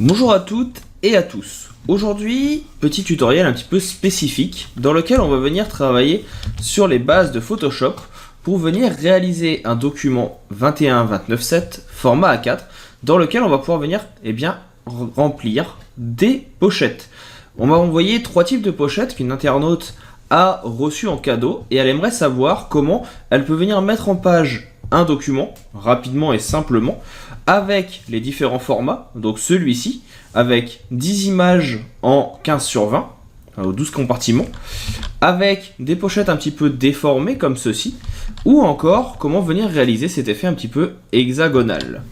Bonjour à toutes et à tous. Aujourd'hui, petit tutoriel un petit peu spécifique dans lequel on va venir travailler sur les bases de Photoshop pour venir réaliser un document 21-29-7 format A4 dans lequel on va pouvoir venir remplir des pochettes. On m'a envoyé 3 types de pochettes qu'une internaute a reçues en cadeau et elle aimerait savoir comment elle peut venir mettre en page un document rapidement et simplement avec les différents formats, donc celui-ci avec 10 images en 15/20 ou 12 compartiments, avec des pochettes un petit peu déformées comme ceci, ou encore comment venir réaliser cet effet un petit peu hexagonal.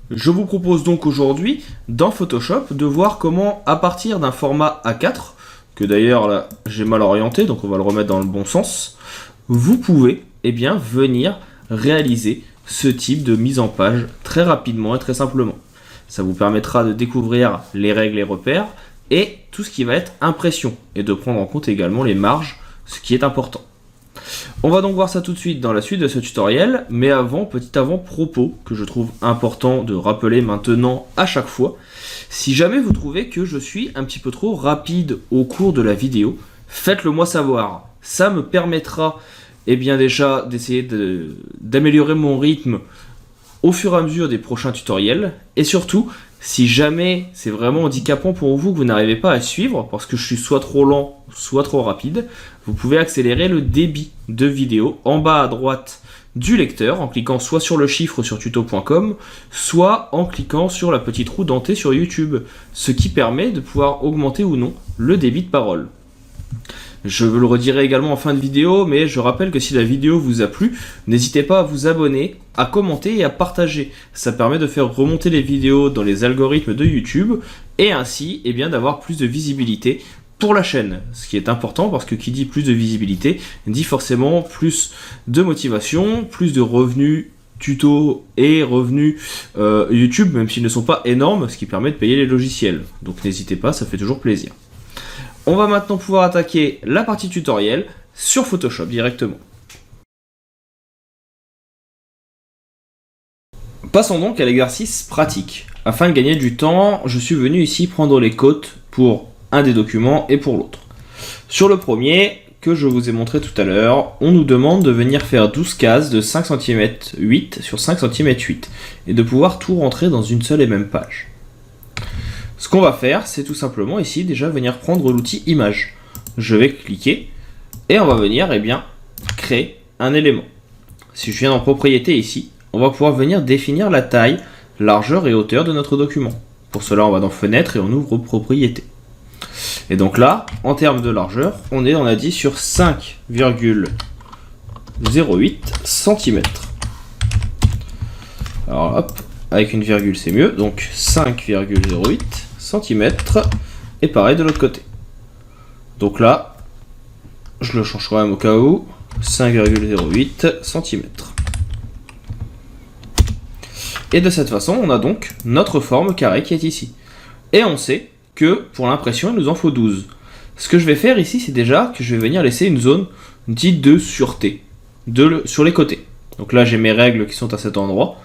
Je vous propose donc aujourd'hui dans Photoshop de voir comment à partir d'un format A4, que d'ailleurs là j'ai mal orienté donc on va le remettre dans le bon sens, vous pouvez venir réaliser ce type de mise en page très rapidement et très simplement. Ça vous permettra de découvrir les règles et repères et tout ce qui va être impression et de prendre en compte également les marges, ce qui est important. On va donc voir ça tout de suite dans la suite de ce tutoriel, mais avant, petit avant-propos que je trouve important de rappeler maintenant à chaque fois. Si jamais vous trouvez que je suis un petit peu trop rapide au cours de la vidéo, faites-le moi savoir. Ça me permettra déjà d'essayer d'améliorer mon rythme au fur et à mesure des prochains tutoriels. Et surtout, si jamais c'est vraiment handicapant pour vous que vous n'arrivez pas à suivre, parce que je suis soit trop lent, soit trop rapide, vous pouvez accélérer le débit de vidéo en bas à droite du lecteur en cliquant soit sur le chiffre sur tuto.com, soit en cliquant sur la petite roue dentée sur YouTube, ce qui permet de pouvoir augmenter ou non le débit de parole. Je le redirai également en fin de vidéo, mais je rappelle que si la vidéo vous a plu, n'hésitez pas à vous abonner, à commenter et à partager. Ça permet de faire remonter les vidéos dans les algorithmes de YouTube et ainsi d'avoir plus de visibilité pour la chaîne. Ce qui est important parce que qui dit plus de visibilité dit forcément plus de motivation, plus de revenus tuto et revenus YouTube, même s'ils ne sont pas énormes, ce qui permet de payer les logiciels. Donc n'hésitez pas, ça fait toujours plaisir. On va maintenant pouvoir attaquer la partie tutoriel sur Photoshop directement. Passons donc à l'exercice pratique. Afin de gagner du temps, je suis venu ici prendre les côtes pour un des documents et pour l'autre. Sur le premier, que je vous ai montré tout à l'heure, on nous demande de venir faire 12 cases de 5 cm 8 sur 5 cm 8 et de pouvoir tout rentrer dans une seule et même page. Ce qu'on va faire, c'est tout simplement ici déjà venir prendre l'outil image. Je vais cliquer et on va venir créer un élément. Si je viens dans propriété ici, on va pouvoir venir définir la taille, largeur et hauteur de notre document. Pour cela, on va dans fenêtre et on ouvre propriété. Et donc là, en termes de largeur, on a dit sur 5,08 cm. Alors hop, avec une virgule c'est mieux, donc 5,08 cm et pareil de l'autre côté. Donc là, je le change quand même au cas où, 5,08 cm. Et de cette façon, on a donc notre forme carrée qui est ici. Et on sait que pour l'impression, il nous en faut 12. Ce que je vais faire ici, c'est déjà que je vais venir laisser une zone dite de sûreté sur les côtés. Donc là, j'ai mes règles qui sont à cet endroit.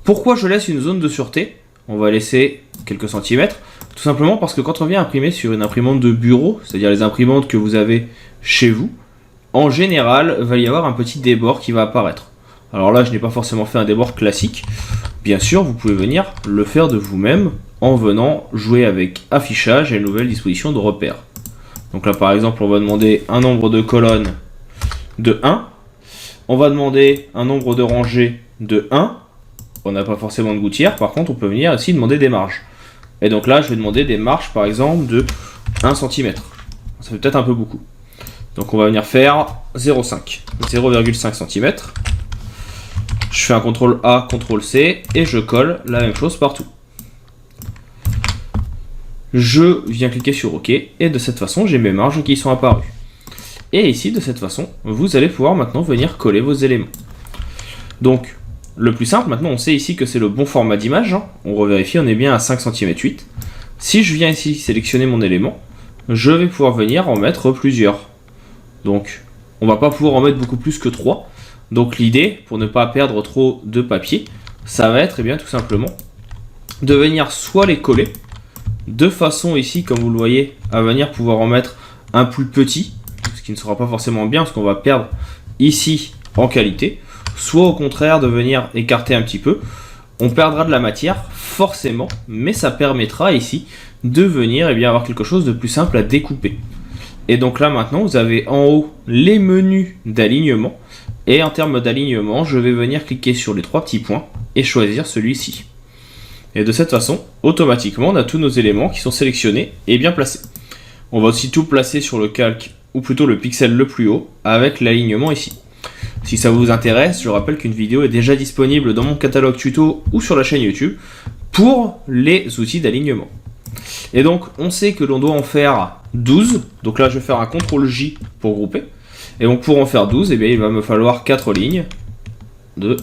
Pourquoi je laisse une zone de sûreté? On va laisser quelques centimètres, tout simplement parce que quand on vient imprimer sur une imprimante de bureau, c'est-à-dire les imprimantes que vous avez chez vous, en général, il va y avoir un petit débord qui va apparaître. Alors là, je n'ai pas forcément fait un débord classique. Bien sûr, vous pouvez venir le faire de vous-même en venant jouer avec affichage et une nouvelle disposition de repères. Donc là, par exemple, on va demander un nombre de colonnes de 1. On va demander un nombre de rangées de 1. On n'a pas forcément de gouttière, par contre on peut venir ici demander des marges. Et donc là je vais demander des marges par exemple de 1 cm. Ça fait peut-être un peu beaucoup. Donc on va venir faire 0,5 cm. Je fais un CTRL A, CTRL C et je colle la même chose partout. Je viens cliquer sur OK et de cette façon j'ai mes marges qui sont apparues. Et ici de cette façon vous allez pouvoir maintenant venir coller vos éléments. Donc le plus simple, maintenant on sait ici que c'est le bon format d'image, on revérifie, on est bien à 5 cm 8. Si je viens ici sélectionner mon élément, je vais pouvoir venir en mettre plusieurs. Donc on va pas pouvoir en mettre beaucoup plus que 3. Donc l'idée, pour ne pas perdre trop de papier, ça va être tout simplement de venir soit les coller, de façon ici, comme vous le voyez, à venir pouvoir en mettre un plus petit, ce qui ne sera pas forcément bien, parce qu'on va perdre ici en qualité, soit au contraire de venir écarter un petit peu. On perdra de la matière, forcément, mais ça permettra ici de venir avoir quelque chose de plus simple à découper. Et donc là maintenant, vous avez en haut les menus d'alignement. Et en termes d'alignement, je vais venir cliquer sur les 3 petits points et choisir celui-ci. Et de cette façon, automatiquement, on a tous nos éléments qui sont sélectionnés et bien placés. On va aussi tout placer sur le calque, ou plutôt le pixel le plus haut, avec l'alignement ici. Si ça vous intéresse, je rappelle qu'une vidéo est déjà disponible dans mon catalogue tuto ou sur la chaîne YouTube pour les outils d'alignement. Et donc, on sait que l'on doit en faire 12. Donc là, je vais faire un CTRL-J pour grouper. Et donc, pour en faire 12, il va me falloir 4 lignes. 2,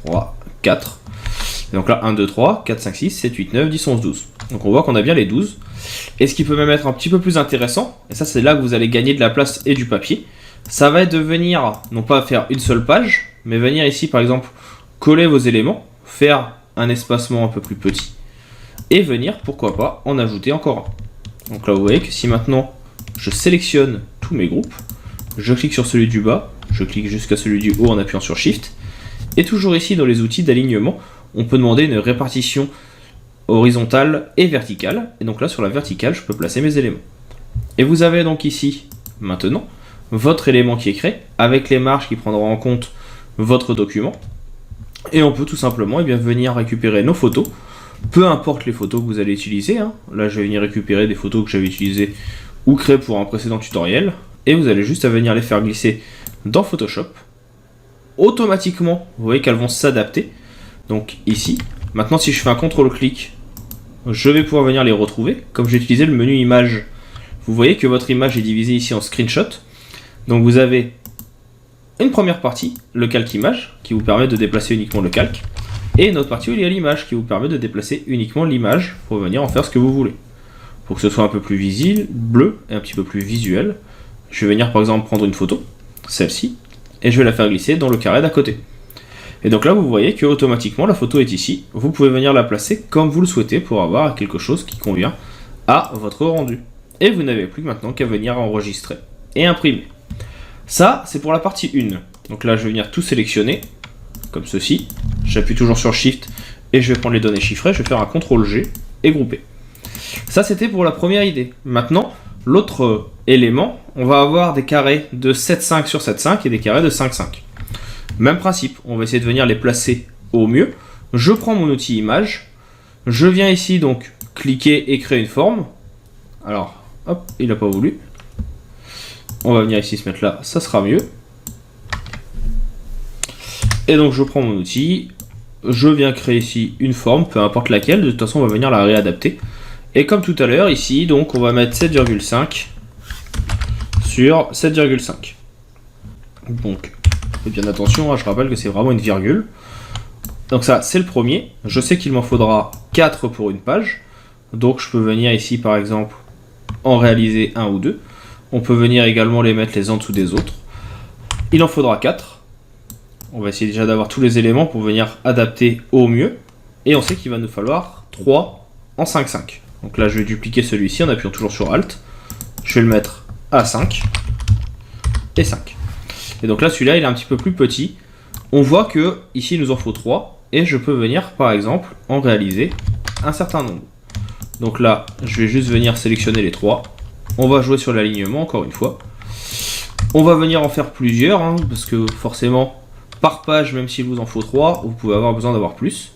3, 4. Et donc là, 1, 2, 3, 4, 5, 6, 7, 8, 9, 10, 11, 12. Donc on voit qu'on a bien les 12. Et ce qui peut même être un petit peu plus intéressant, et ça c'est là que vous allez gagner de la place et du papier, ça va être de venir, non pas faire une seule page, mais venir ici par exemple coller vos éléments, faire un espacement un peu plus petit, et venir, pourquoi pas, en ajouter encore un. Donc là vous voyez que si maintenant je sélectionne tous mes groupes, je clique sur celui du bas, je clique jusqu'à celui du haut en appuyant sur Shift, et toujours ici dans les outils d'alignement, on peut demander une répartition horizontale et verticale, et donc là sur la verticale je peux placer mes éléments. Et vous avez donc ici, maintenant, votre élément qui est créé, avec les marges qui prendront en compte votre document, et on peut tout simplement venir récupérer nos photos, peu importe les photos que vous allez utiliser, hein. Là je vais venir récupérer des photos que j'avais utilisées ou créées pour un précédent tutoriel, et vous allez juste à venir les faire glisser dans Photoshop. Automatiquement, vous voyez qu'elles vont s'adapter, donc ici. Maintenant, si je fais un CTRL-clic, je vais pouvoir venir les retrouver. Comme j'ai utilisé le menu image, vous voyez que votre image est divisée ici en screenshot. Donc vous avez une première partie, le calque image, qui vous permet de déplacer uniquement le calque. Et une autre partie où il y a l'image, qui vous permet de déplacer uniquement l'image pour venir en faire ce que vous voulez. Pour que ce soit un peu plus visible, bleu et un petit peu plus visuel, je vais venir par exemple prendre une photo, celle-ci, et je vais la faire glisser dans le carré d'à côté. Et donc là, vous voyez que automatiquement la photo est ici. Vous pouvez venir la placer comme vous le souhaitez pour avoir quelque chose qui convient à votre rendu. Et vous n'avez plus maintenant qu'à venir enregistrer et imprimer. Ça, c'est pour la partie 1. Donc là, je vais venir tout sélectionner, comme ceci. J'appuie toujours sur Shift et je vais prendre les données chiffrées. Je vais faire un CTRL-G et grouper. Ça, c'était pour la première idée. Maintenant, l'autre élément, on va avoir des carrés de 7,5 sur 7,5 et des carrés de 5,5. Même principe, on va essayer de venir les placer au mieux. Je prends mon outil image, je viens ici donc cliquer et créer une forme. Alors, hop, il n'a pas voulu. On va venir ici se mettre là, ça sera mieux. Et donc je prends mon outil, je viens créer ici une forme, peu importe laquelle, de toute façon on va venir la réadapter. Et comme tout à l'heure, ici, donc on va mettre 7,5 sur 7,5. Donc, faites bien attention, hein, je rappelle que c'est vraiment une virgule. Donc ça, c'est le premier. Je sais qu'il m'en faudra 4 pour une page. Donc je peux venir ici, par exemple, en réaliser un ou deux. On peut venir également les mettre les uns en dessous des autres. Il en faudra 4. On va essayer déjà d'avoir tous les éléments pour venir adapter au mieux. Et on sait qu'il va nous falloir 3 en 5,5. Donc là, je vais dupliquer celui-ci en appuyant toujours sur Alt. Je vais le mettre à 5 et 5. Et donc là, celui-là, il est un petit peu plus petit. On voit que ici, il nous en faut 3. Et je peux venir, par exemple, en réaliser un certain nombre. Donc là, je vais juste venir sélectionner les 3. On va jouer sur l'alignement, encore une fois. On va venir en faire plusieurs, hein, parce que forcément, par page, même s'il vous en faut 3, vous pouvez avoir besoin d'avoir plus.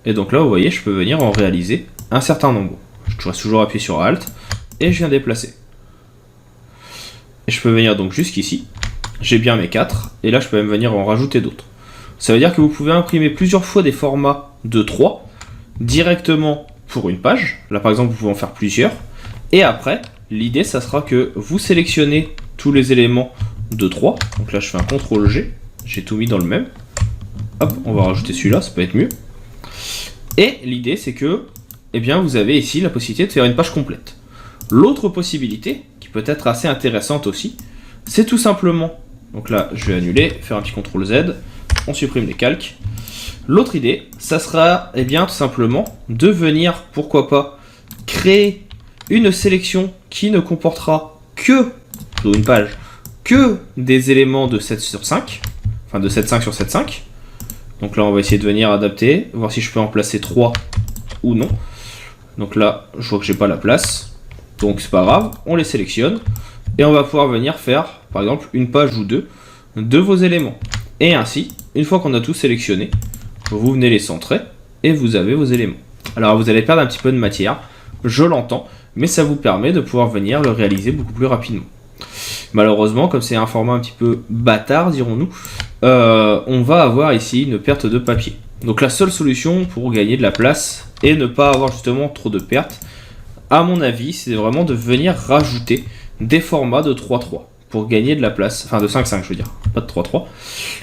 Et donc là, vous voyez, je peux venir en réaliser un certain nombre. Je reste toujours appuyé sur Alt, et je viens déplacer. Et je peux venir donc jusqu'ici. J'ai bien mes 4, et là, je peux même venir en rajouter d'autres. Ça veut dire que vous pouvez imprimer plusieurs fois des formats de 3, directement pour une page. Là, par exemple, vous pouvez en faire plusieurs. Et après, l'idée, ça sera que vous sélectionnez tous les éléments de 3. Donc là, je fais un CTRL-G. J'ai tout mis dans le même. Hop, on va rajouter celui-là, ça peut être mieux. Et l'idée, c'est que eh bien, vous avez ici la possibilité de faire une page complète. L'autre possibilité, qui peut être assez intéressante aussi, c'est tout simplement, donc là, je vais annuler, faire un petit CTRL-Z, on supprime les calques. L'autre idée, ça sera eh bien tout simplement de venir, pourquoi pas, créer une sélection qui ne comportera que, sur une page, que des éléments de 7 sur 5, enfin de 7,5 sur 7,5. Donc là on va essayer de venir adapter, voir si je peux en placer 3 ou non. Donc là je vois que j'ai pas la place, donc c'est pas grave, on les sélectionne et on va pouvoir venir faire par exemple une page ou deux de vos éléments. Et ainsi, une fois qu'on a tout sélectionné, vous venez les centrer et vous avez vos éléments. Alors vous allez perdre un petit peu de matière, je l'entends, mais ça vous permet de pouvoir venir le réaliser beaucoup plus rapidement. Malheureusement, comme c'est un format un petit peu bâtard, dirons-nous, on va avoir ici une perte de papier. Donc la seule solution pour gagner de la place et ne pas avoir justement trop de pertes, à mon avis, c'est vraiment de venir rajouter des formats de 3-3 pour gagner de la place, enfin de 5-5 je veux dire, pas de 3-3,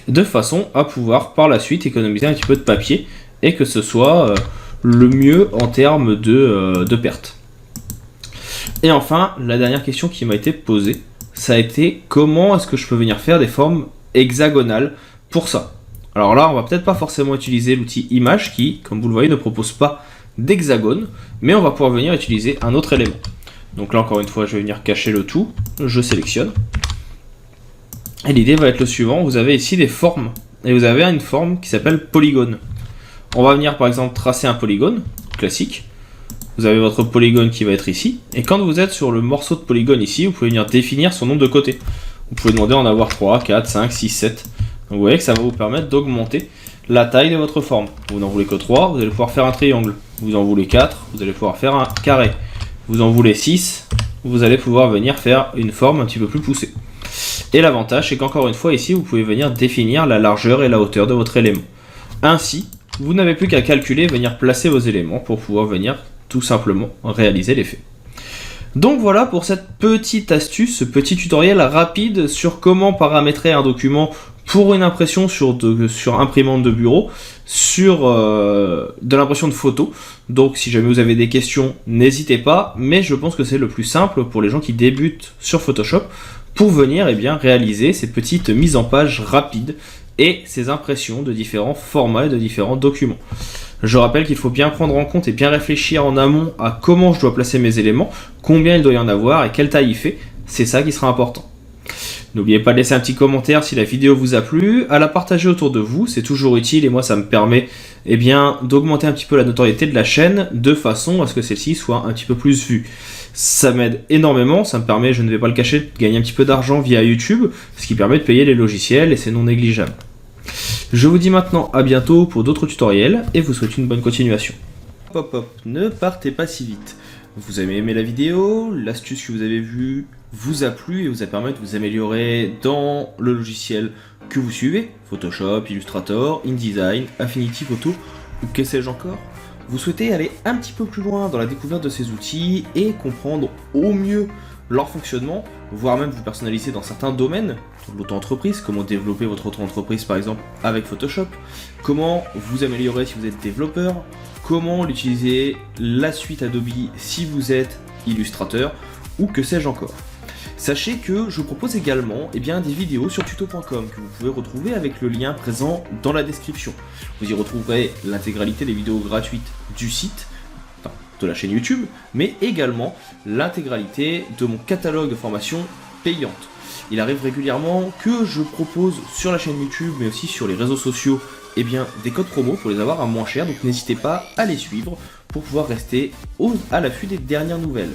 de façon à pouvoir par la suite économiser un petit peu de papier et que ce soit le mieux en termes de pertes. Et enfin, la dernière question qui m'a été posée, ça a été comment est-ce que je peux venir faire des formes hexagonales pour ça. Alors là, on va peut-être pas forcément utiliser l'outil image qui, comme vous le voyez, ne propose pas d'hexagone, mais on va pouvoir venir utiliser un autre élément. Donc là, encore une fois, je vais venir cacher le tout, je sélectionne. Et l'idée va être le suivant, vous avez ici des formes, et vous avez une forme qui s'appelle polygone. On va venir par exemple tracer un polygone, classique. Vous avez votre polygone qui va être ici, et quand vous êtes sur le morceau de polygone ici, vous pouvez venir définir son nombre de côtés. Vous pouvez demander d'en avoir 3, 4, 5, 6, 7. Donc vous voyez que ça va vous permettre d'augmenter la taille de votre forme. Vous n'en voulez que 3, vous allez pouvoir faire un triangle. Vous en voulez 4, vous allez pouvoir faire un carré. Vous en voulez 6, vous allez pouvoir venir faire une forme un petit peu plus poussée. Et l'avantage, c'est qu'encore une fois, ici, vous pouvez venir définir la largeur et la hauteur de votre élément. Ainsi, vous n'avez plus qu'à calculer, venir placer vos éléments pour pouvoir venir tout simplement réaliser l'effet. Donc voilà pour cette petite astuce, ce petit tutoriel rapide sur comment paramétrer un document pour une impression sur imprimante de bureau, sur de l'impression de photo. Donc si jamais vous avez des questions, n'hésitez pas, mais je pense que c'est le plus simple pour les gens qui débutent sur Photoshop pour venir réaliser ces petites mises en page rapides et ces impressions de différents formats et de différents documents. Je rappelle qu'il faut bien prendre en compte et bien réfléchir en amont à comment je dois placer mes éléments, combien il doit y en avoir et quelle taille il fait, c'est ça qui sera important. N'oubliez pas de laisser un petit commentaire si la vidéo vous a plu, à la partager autour de vous, c'est toujours utile et moi ça me permet d'augmenter un petit peu la notoriété de la chaîne de façon à ce que celle-ci soit un petit peu plus vue. Ça m'aide énormément, ça me permet, je ne vais pas le cacher, de gagner un petit peu d'argent via YouTube, ce qui permet de payer les logiciels et c'est non négligeable. Je vous dis maintenant à bientôt pour d'autres tutoriels et vous souhaite une bonne continuation. Hop hop, ne partez pas si vite. Vous avez aimé la vidéo, l'astuce que vous avez vue vous a plu et vous a permis de vous améliorer dans le logiciel que vous suivez, Photoshop, Illustrator, InDesign, Affinity Photo ou que sais-je encore. Vous souhaitez aller un petit peu plus loin dans la découverte de ces outils et comprendre au mieux leur fonctionnement, voire même vous personnaliser dans certains domaines, l'auto-entreprise, comment développer votre auto-entreprise par exemple avec Photoshop, comment vous améliorer si vous êtes développeur, comment l'utiliser la suite Adobe si vous êtes illustrateur, ou que sais-je encore. Sachez que je propose également des vidéos sur tuto.com que vous pouvez retrouver avec le lien présent dans la description. Vous y retrouverez l'intégralité des vidéos gratuites du site, de la chaîne YouTube, mais également l'intégralité de mon catalogue de formations payantes. Il arrive régulièrement que je propose sur la chaîne YouTube, mais aussi sur les réseaux sociaux, des codes promo pour les avoir à moins cher, donc n'hésitez pas à les suivre pour pouvoir rester à l'affût des dernières nouvelles.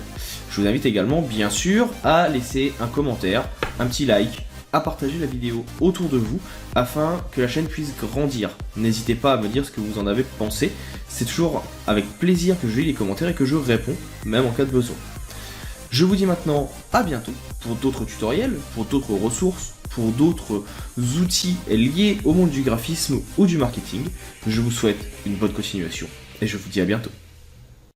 Je vous invite également, bien sûr, à laisser un commentaire, un petit like, à partager la vidéo autour de vous afin que la chaîne puisse grandir. N'hésitez pas à me dire ce que vous en avez pensé, c'est toujours avec plaisir que je lis les commentaires et que je réponds, même en cas de besoin. Je vous dis maintenant à bientôt pour d'autres tutoriels, pour d'autres ressources, pour d'autres outils liés au monde du graphisme ou du marketing. Je vous souhaite une bonne continuation et je vous dis à bientôt.